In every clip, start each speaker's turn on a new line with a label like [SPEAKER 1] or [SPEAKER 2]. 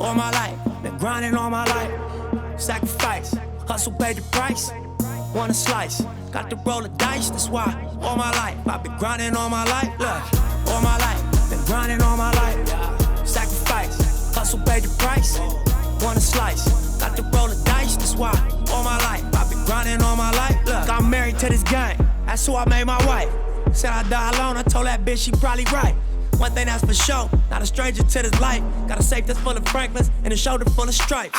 [SPEAKER 1] all my life, been grinding all my life. Sacrifice, hustle paid the price. Want a slice, got to roll the dice, that's why all my life I've been grinding all my life. Look, all my life, been grinding all my life. Sacrifice, hustle paid the price. Want a slice, got to roll the dice, that's why all my life I've been grinding all my life. Look, I'm married to this game, that's who I made my wife. Said I die alone, I told that bitch she probably right. One thing that's for sure, not a stranger to this life. Got a safe that's full of Franklins and a shoulder full of stripes.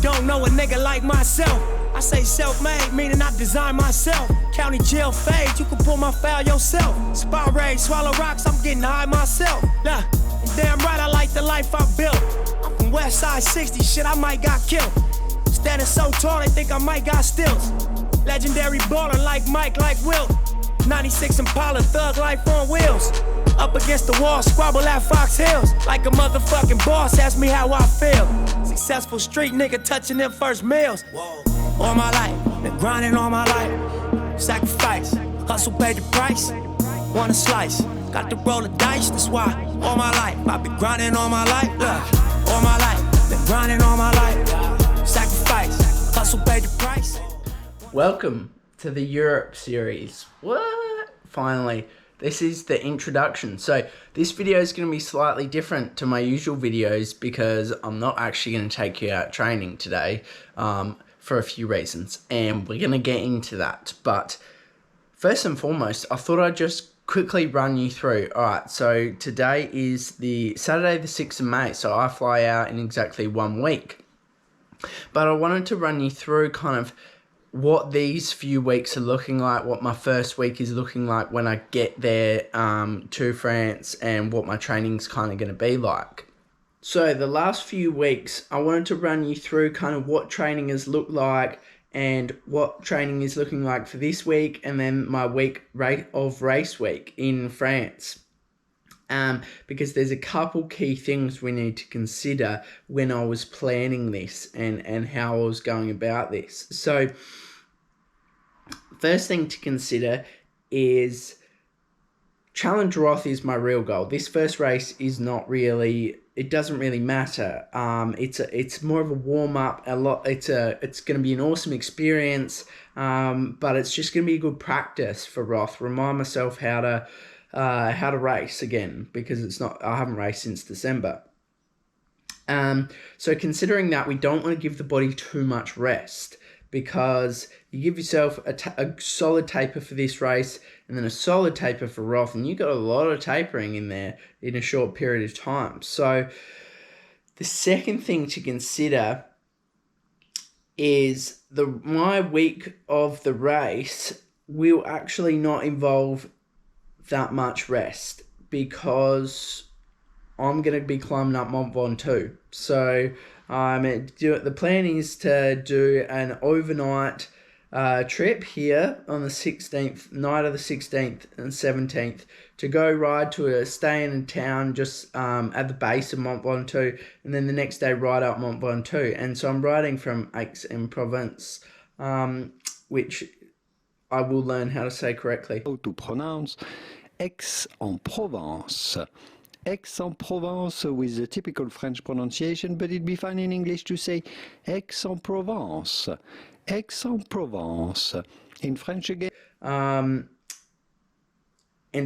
[SPEAKER 1] Don't know a nigga like myself. I say self-made, meaning I design myself. County jail fade, you can pull my foul yourself. Spot raid, swallow rocks, I'm getting high myself. Look, damn right I like the life I built. I'm from West Side 60, shit I might got killed. Standing so tall, they think I might got stills. Legendary baller like Mike, like Wilt. 96 Impala, thug life on wheels. Up against the wall, squabble at Fox Hills. Like a motherfucking boss, ask me how I feel. Successful street nigga touching them first meals. All my life, been grinding all my life. Sacrifice, hustle paid the price. Want a slice, got to roll the dice, that's why all my life I've been grinding all my life. Look, all my life, been grinding all my life. Sacrifice, hustle paid the price.
[SPEAKER 2] Welcome to the Europe series. What? Finally, this is the introduction. So this video is going to be slightly different to my usual videos because I'm not actually going to take you out training today for a few reasons, and we're going to get into that. But first and foremost, I thought I'd just quickly run you through. All right, so today is the Saturday the 6th of May, so I fly out in exactly 1 week. But I wanted to run you through kind of what these few weeks are looking like, what my first week is looking like when I get there to France, and what my training's kind of going to be like. So the last few weeks, I wanted to run you through kind of what training has looked like and what training is looking like for this week, and then my week of race week in France. Because there's a couple key things we need to consider when I was planning this and how I was going about this. So first thing to consider is Challenge Roth is my real goal. This first race is not really, it doesn't really matter. It's more of a warm up. It's going to be an awesome experience, but it's just going to be a good practice for Roth. Remind myself how to race again, because I haven't raced since December. So considering that, we don't want to give the body too much rest, because you give yourself a solid taper for this race and then a solid taper for Roth, and you got a lot of tapering in there in a short period of time. So the second thing to consider is my week of the race will actually not involve that much rest, because I'm going to be climbing up Mont Ventoux. So the plan is to do an overnight trip here on the 16th, night of the 16th and 17th, to go ride to a stay in a town just at the base of Mont Ventoux, and then the next day ride up Mont Ventoux. And so I'm riding from Aix En Provence, which I will learn how to say correctly.
[SPEAKER 3] How to pronounce Aix En Provence. Aix En Provence with the typical French pronunciation, but it'd be fine in English to say Aix En Provence. Aix En Provence. In French again.
[SPEAKER 2] And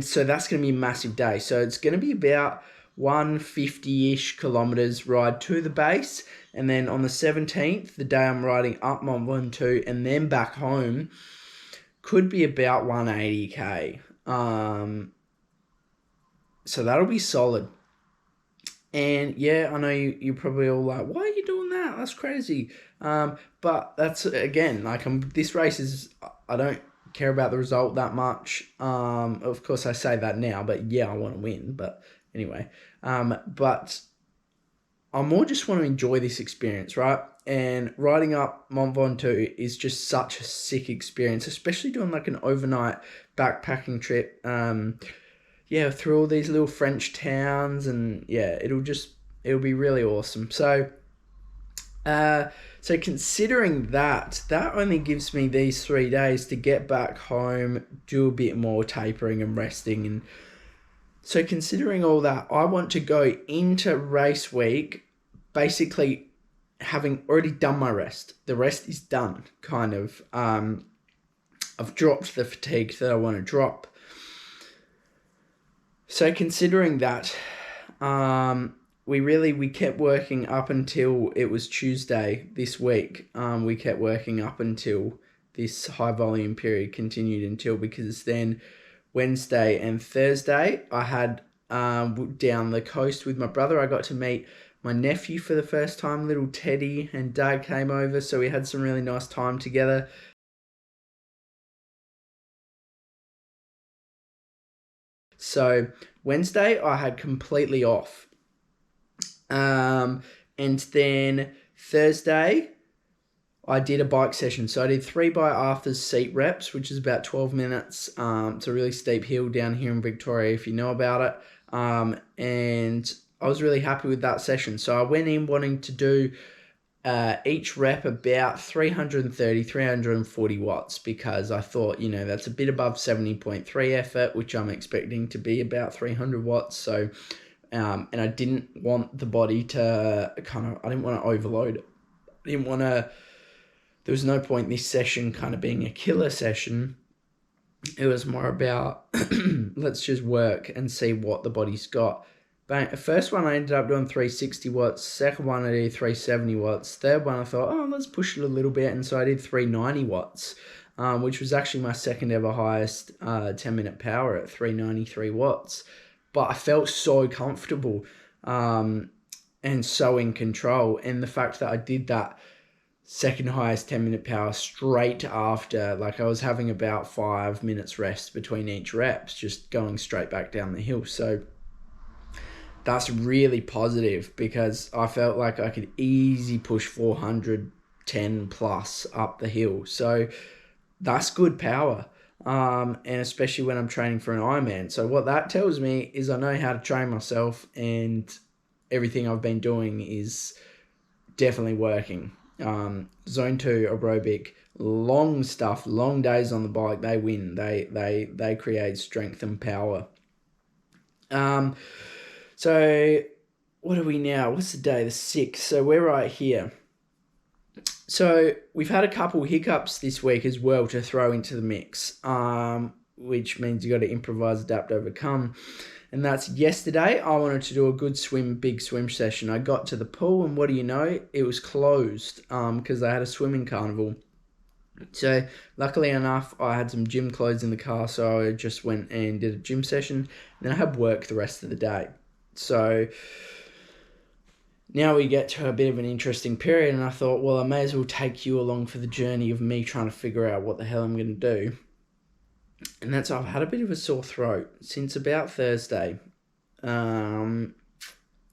[SPEAKER 2] so that's going to be a massive day. So it's going to be about 150-ish kilometers ride to the base. And then on the 17th, the day I'm riding up Mont Ventoux and then back home, could be about 180k. So that'll be solid. And yeah, I know you're probably all like, why are you doing that? That's crazy. But that's, again, like this race is, I don't care about the result that much. Of course I say that now, but yeah, I want to win. But anyway, but I more just want to enjoy this experience, right? And riding up Mont Ventoux is just such a sick experience, especially doing like an overnight backpacking trip. Through all these little French towns, and yeah, it'll be really awesome. So considering that only gives me these 3 days to get back home, do a bit more tapering and resting. And so considering all that, I want to go into race week basically having already done my rest. The rest is done, kind of. I've dropped the fatigue that I want to drop. So considering that, we kept working up until it was Tuesday this week. We kept working up until this high volume period continued until, because then Wednesday and Thursday I had down the coast with my brother. I got to meet my nephew for the first time, little Teddy, and Dad came over, so we had some really nice time together. So Wednesday I had completely off. And then Thursday I did a bike session. So I did 3 by afters seat reps, which is about 12 minutes. It's a really steep hill down here in Victoria, if you know about it. And I was really happy with that session. So I went in wanting to do each rep about 330, 340 watts, because I thought, that's a bit above 70.3 effort, which I'm expecting to be about 300 watts. So, and I didn't want the body to I didn't want to overload it. There was no point in this session kind of being a killer session. It was more about, let's just work and see what the body's got. Bang. The first one I ended up doing 360 watts. Second one I did 370 watts. Third one I thought, let's push it a little bit. And so I did 390 watts, which was actually my second ever highest 10-minute power at 393 watts. But I felt so comfortable and so in control. And the fact that I did that second highest 10-minute power straight after, like I was having about 5 minutes rest between each reps, just going straight back down the hill. So that's really positive, because I felt like I could easily push 410 plus up the hill. So that's good power. And especially when I'm training for an Ironman. So what that tells me is I know how to train myself, and everything I've been doing is definitely working. Zone 2 aerobic, long stuff, long days on the bike, they win. They create strength and power. So what are we now? What's the day? The 6th. So we're right here. So we've had a couple hiccups this week as well to throw into the mix, which means you got to improvise, adapt, overcome. And that's yesterday. I wanted to do a good big swim session. I got to the pool, and what do you know? It was closed because they had a swimming carnival. So luckily enough, I had some gym clothes in the car, so I just went and did a gym session. And then I had work the rest of the day. So now we get to a bit of an interesting period, and I thought, well, I may as well take you along for the journey of me trying to figure out what the hell I'm going to do. And that's, I've had a bit of a sore throat since about Thursday. And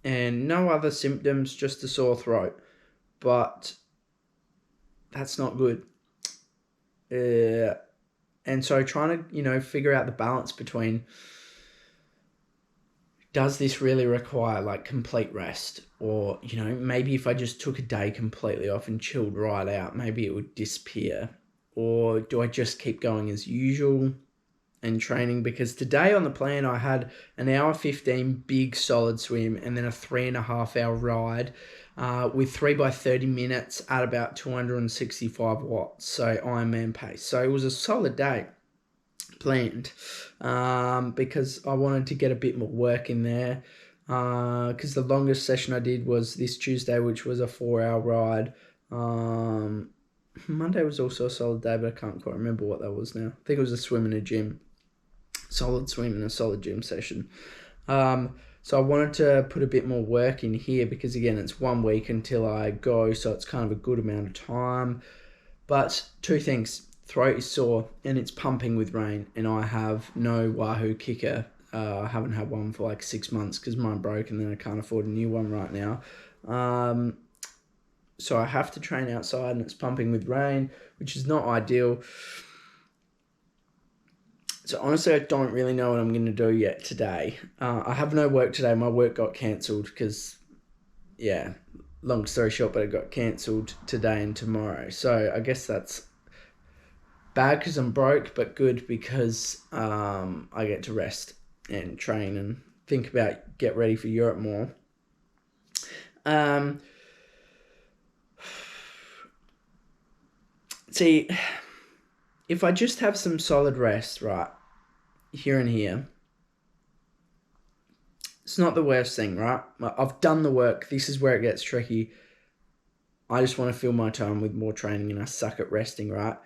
[SPEAKER 2] no other symptoms, just a sore throat. But that's not good. And so trying to, figure out the balance between, does this really require like complete rest? Or, maybe if I just took a day completely off and chilled right out, maybe it would disappear. Or do I just keep going as usual and training? Because today on the plan, I had an hour 15 big solid swim, and then a 3.5 hour ride with 3 by 30 minutes at about 265 watts. So Ironman pace. So it was a solid day planned because I wanted to get a bit more work in there. Because the longest session I did was this Tuesday, which was a 4-hour ride. Monday was also a solid day, but I can't quite remember what that was now. I think it was a swim in a gym. Solid swim and a solid gym session. So I wanted to put a bit more work in here because, again, it's 1 week until I go, so it's kind of a good amount of time. But 2 things. Throat is sore and it's pumping with rain, and I have no Wahoo kicker. I haven't had one for like 6 months because mine broke, and then I can't afford a new one right now. So I have to train outside, and it's pumping with rain, which is not ideal. So honestly, I don't really know what I'm going to do yet today. I have no work today. My work got cancelled because, long story short, but it got cancelled today and tomorrow. So I guess that's bad because I'm broke, but good because I get to rest and train and think about get ready for Europe more. see, if I just have some solid rest, right, here and here, it's not the worst thing, right? I've done the work. This is where it gets tricky. I just want to fill my time with more training and I suck at resting, right?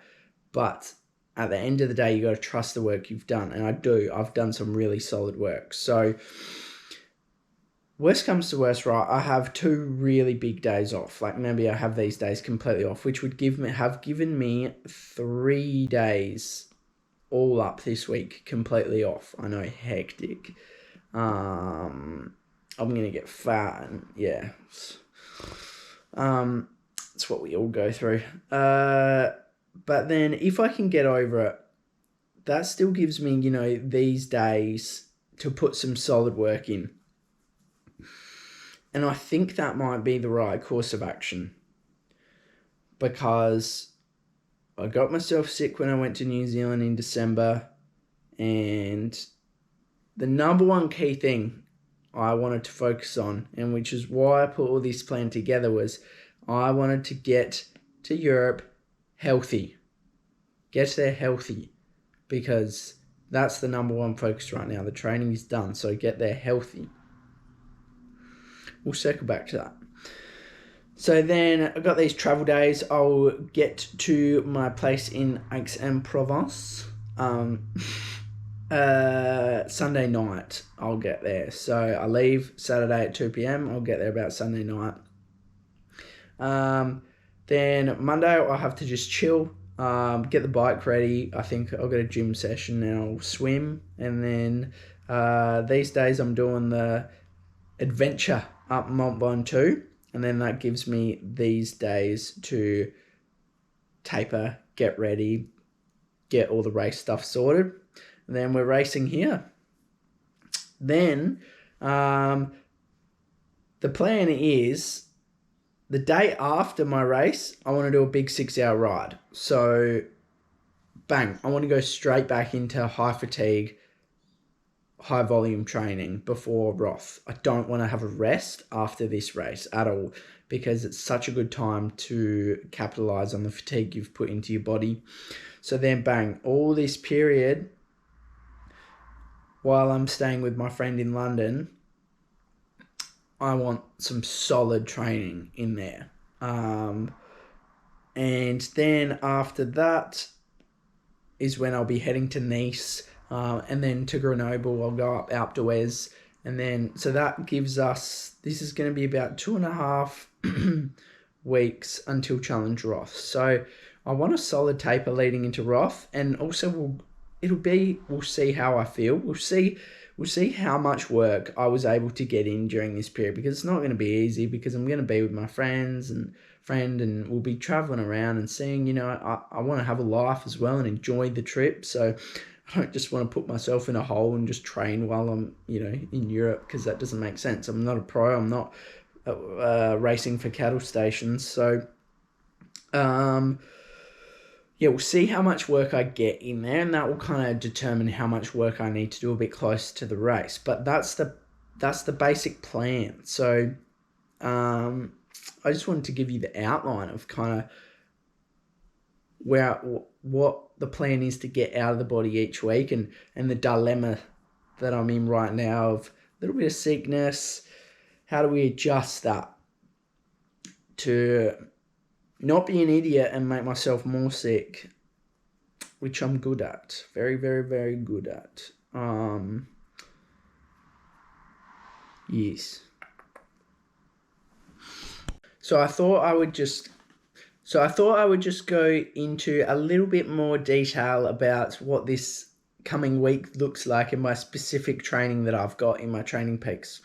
[SPEAKER 2] But at the end of the day, you got to trust the work you've done. And I do. I've done some really solid work. So worst comes to worst, right? I have 2 really big days off. Like maybe I have these days completely off, which would have given me 3 days all up this week completely off. I know, hectic. I'm gonna get fat and yeah. It's what we all go through. But then if I can get over it, that still gives me, you know, these days to put some solid work in. And I think that might be the right course of action, because I got myself sick when I went to New Zealand in December, and the number one key thing I wanted to focus on, and which is why I put all this plan together, was I wanted to get to Europe healthy. Get there healthy, because that's the number one focus right now. The training is done, so get there healthy. We'll circle back to that. So then I got these travel days. I'll get to my place in Aix En Provence. Sunday night I'll get there. So I leave Saturday at 2 p.m. I'll get there about Sunday night. Then Monday I'll have to just chill, get the bike ready. I think I'll get a gym session and I'll swim. And then these days I'm doing the adventure up Mont Ventoux, and then that gives me these days to taper, get ready, get all the race stuff sorted. And then we're racing here. Then the plan is the day after my race, I want to do a big 6-hour ride. So bang, I want to go straight back into high fatigue, high volume training before Roth. I don't want to have a rest after this race at all, because it's such a good time to capitalize on the fatigue you've put into your body. So then bang, all this period while I'm staying with my friend in London, I want some solid training in there. And then after that is when I'll be heading to Nice, and then to Grenoble. I'll go up Alpe d'Huez, and then so that gives us, this is going to be about 2.5 weeks until Challenge Roth. So I want a solid taper leading into Roth, and also we'll see how I feel. We'll see how much work I was able to get in during this period, because it's not going to be easy, because I'm going to be with my friend and we'll be traveling around and seeing, you know, I want to have a life as well and enjoy the trip. So I don't just want to put myself in a hole and just train while I'm, you know, in Europe, because that doesn't make sense. I'm not a pro. I'm not racing for cattle stations. So, yeah, we'll see how much work I get in there, and that will kind of determine how much work I need to do a bit closer to the race. But that's the basic plan. So, I just wanted to give you the outline of kind of what the plan is to get out of the body each week, and the dilemma that I'm in right now of a little bit of sickness. How do we adjust that to not be an idiot and make myself more sick, which I'm good at. Very, very, very good at. Yes. So I thought I would just go into a little bit more detail about what this coming week looks like in my specific training that I've got in my training peaks.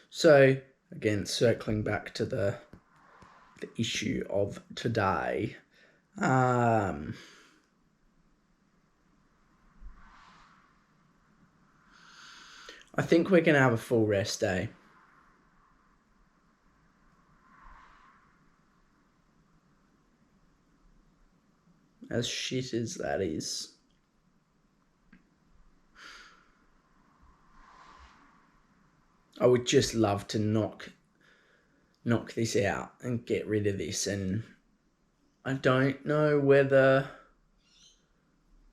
[SPEAKER 2] So again, circling back to the issue of today. I think we're going to have a full rest day. As shit as that is. I would just love to knock this out and get rid of this and I don't know whether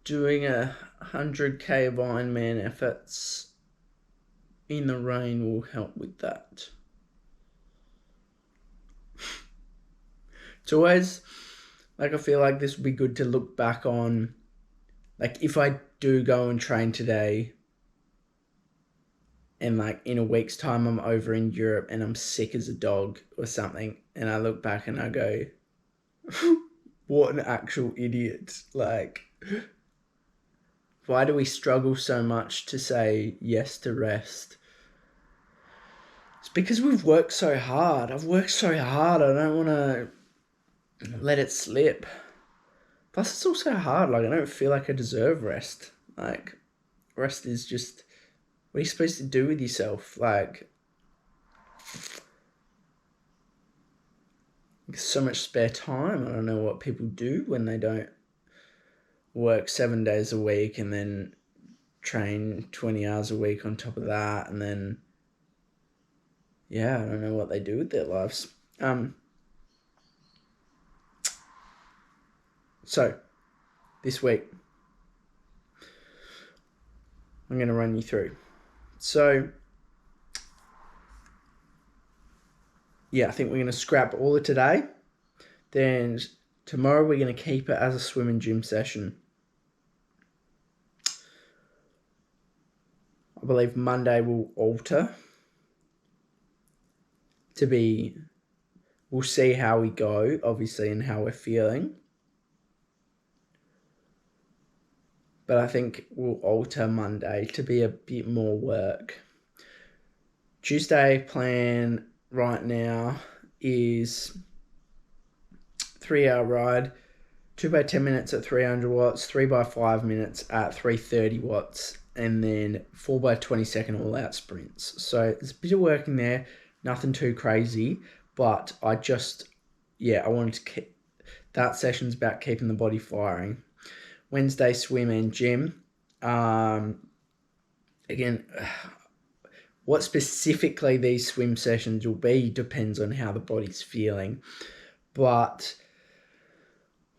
[SPEAKER 2] doing 100k of Ironman efforts in the rain will help with that. It's always, like, I feel like this would be good to look back on. Like, if I do go and train today and, like, in a week's time I'm over in Europe and I'm sick as a dog or something, and I look back and I go, what an actual idiot. Like, why do we struggle so much to say yes to rest? It's because we've worked so hard. I've worked so hard. I don't want to let it slip. Plus, it's also hard. Like, I don't feel like I deserve rest. Like, rest is just, what are you supposed to do with yourself? Like, so much spare time. I don't know what people do when they don't work 7 days a week and then train 20 hours a week on top of that. And then, yeah, I don't know what they do with their lives. So, this week, I'm going to run you through. So, yeah, I think we're going to scrap all of today. Then tomorrow we're going to keep it as a swim and gym session. I believe Monday will alter to be, we'll see how we go, obviously, and how we're feeling. But I think we'll alter Monday to be a bit more work. Tuesday plan right now is 3-hour ride, 2 by 10 minutes at 300 watts, 3 by 5 minutes at 330 watts, and then 4 by 20 second all out sprints. So there's a bit of work in there, nothing too crazy, but I wanted to keep, that session's about keeping the body firing. Wednesday, swim and gym. Again, what specifically these swim sessions will be depends on how the body's feeling. But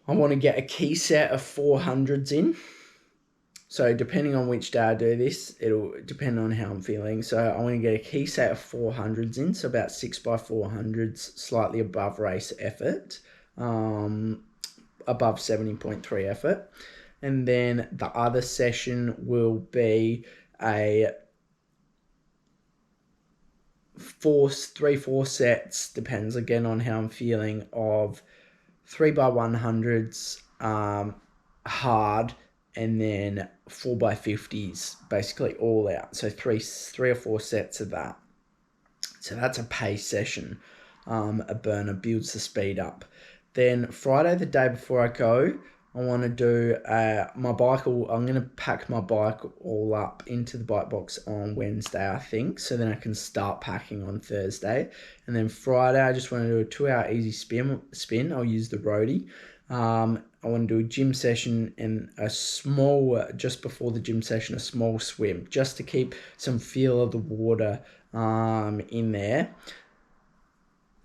[SPEAKER 2] I want to get a key set of 400s in. So depending on which day I do this, it'll depend on how I'm feeling. So I want to get a key set of 400s in. So about 6 by 400s, slightly above race effort, above 70.3 effort. And then the other session will be a 3-4 sets, depends again on how I'm feeling, of 3 by 100s hard, and then 4 by 50s, basically all out. So three or four sets of that. So that's a pace session. A burner builds the speed up. Then Friday, the day before I go, I want to do my bike. I'm going to pack my bike all up into the bike box on Wednesday, I think. So then I can start packing on Thursday. And then Friday, I just want to do a 2-hour easy spin. I'll use the roadie. I want to do a gym session and a small, just before the gym session, a small swim, just to keep some feel of the water in there.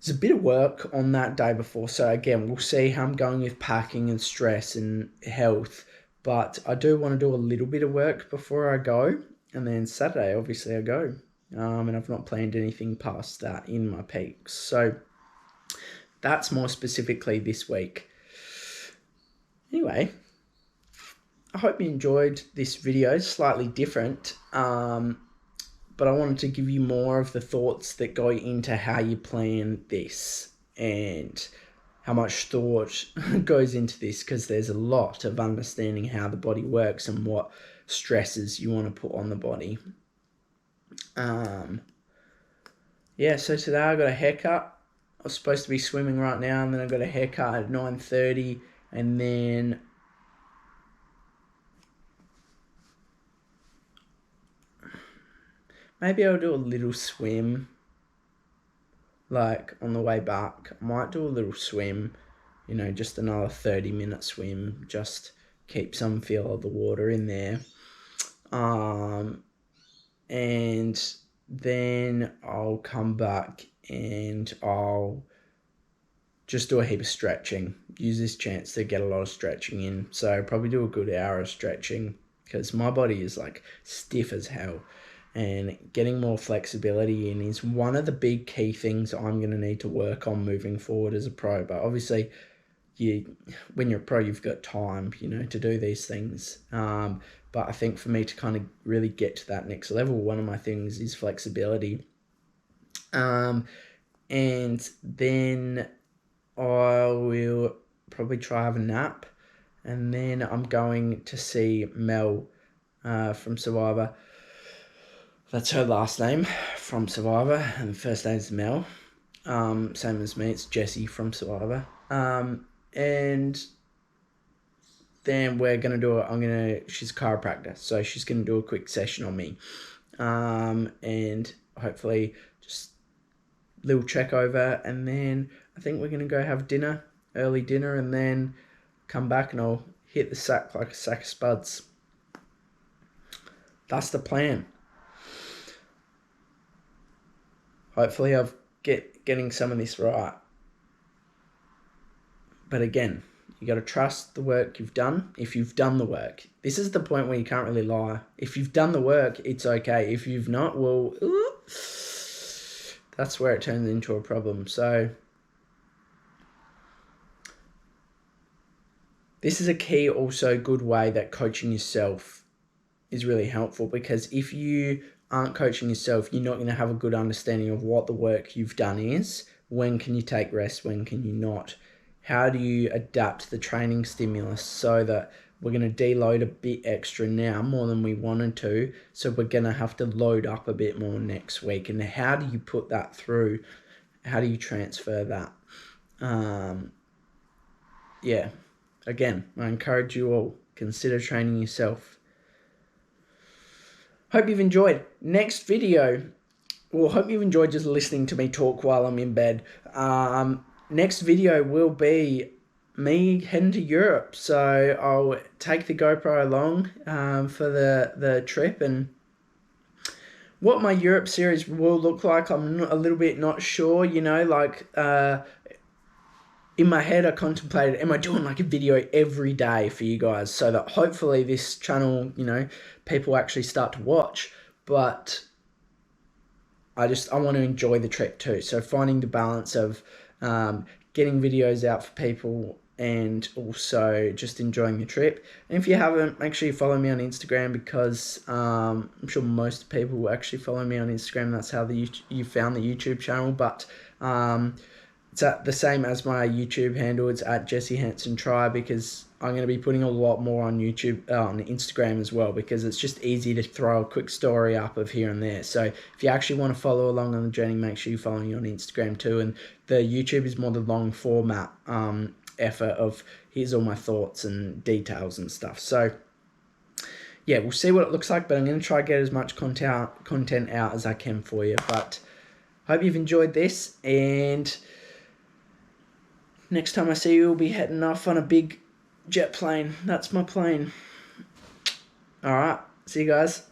[SPEAKER 2] There's a bit of work on that day before. So again, we'll see how I'm going with packing and stress and health. But I do want to do a little bit of work before I go. And then Saturday, obviously, I go. And I've not planned anything past that in my peaks. So that's more specifically this week. Anyway, I hope you enjoyed this video. It's slightly different. But I wanted to give you more of the thoughts that go into how you plan this and how much thought goes into this, because there's a lot of understanding how the body works and what stresses you want to put on the body. So today I got a haircut. I was supposed to be swimming right now, and then I got a haircut at 9:30, and then maybe I'll do a little swim, like on the way back. I might do a little swim, just another 30-minute swim, just keep some feel of the water in there. And then I'll come back and I'll just do a heap of stretching, use this chance to get a lot of stretching in. So probably do a good hour of stretching because my body is like stiff as hell. And getting more flexibility in is one of the big key things I'm going to need to work on moving forward as a pro. But obviously, when you're a pro, you've got time, to do these things. But I think for me to kind of really get to that next level, one of my things is flexibility. And then I will probably try have a nap. And then I'm going to see Mel from Survivor. That's her last name, from Survivor, and first name's Mel. Same as me, it's Jessie from Survivor. And then we're going to do she's a chiropractor, so she's going to do a quick session on me. And hopefully just a little check over, and then I think we're going to go have dinner, early dinner, and then come back and I'll hit the sack like a sack of spuds. That's the plan. Hopefully I've getting some of this right. But again, you got to trust the work you've done. If you've done the work, this is the point where you can't really lie. If you've done the work, it's okay. If you've not, well, that's where it turns into a problem. So this is a key, also good way that coaching yourself is really helpful, because if you aren't coaching yourself, you're not going to have a good understanding of what the work you've done is. When can you take rest? When can you not? How do you adapt the training stimulus so that we're going to deload a bit extra now, more than we wanted to, so we're going to have to load up a bit more next week? And how do you put that through? How do you transfer that? Again, I encourage you all, consider training yourself. Hope you've enjoyed. Next video, hope you've enjoyed just listening to me talk while I'm in bed. Next video will be me heading to Europe. So I'll take the GoPro along for the trip, and what my Europe series will look like, I'm a little bit not sure, in my head, I contemplated, am I doing like a video every day for you guys, so that hopefully this channel, people actually start to watch. But I want to enjoy the trip too. So finding the balance of getting videos out for people and also just enjoying the trip. And if you haven't, make sure you follow me on Instagram, because I'm sure most people will actually follow me on Instagram. That's how you found the YouTube channel. But it's at the same as my YouTube handle. It's at Jesse Hansen Try, because I'm going to be putting a lot more on YouTube, on Instagram as well, because it's just easy to throw a quick story up of here and there. So if you actually want to follow along on the journey, make sure you follow me on Instagram too. And the YouTube is more the long format effort of here's all my thoughts and details and stuff. So yeah, we'll see what it looks like, but I'm going to try to get as much content out as I can for you. But hope you've enjoyed this, and next time I see you, we'll be heading off on a big jet plane. That's my plane. All right. See you guys.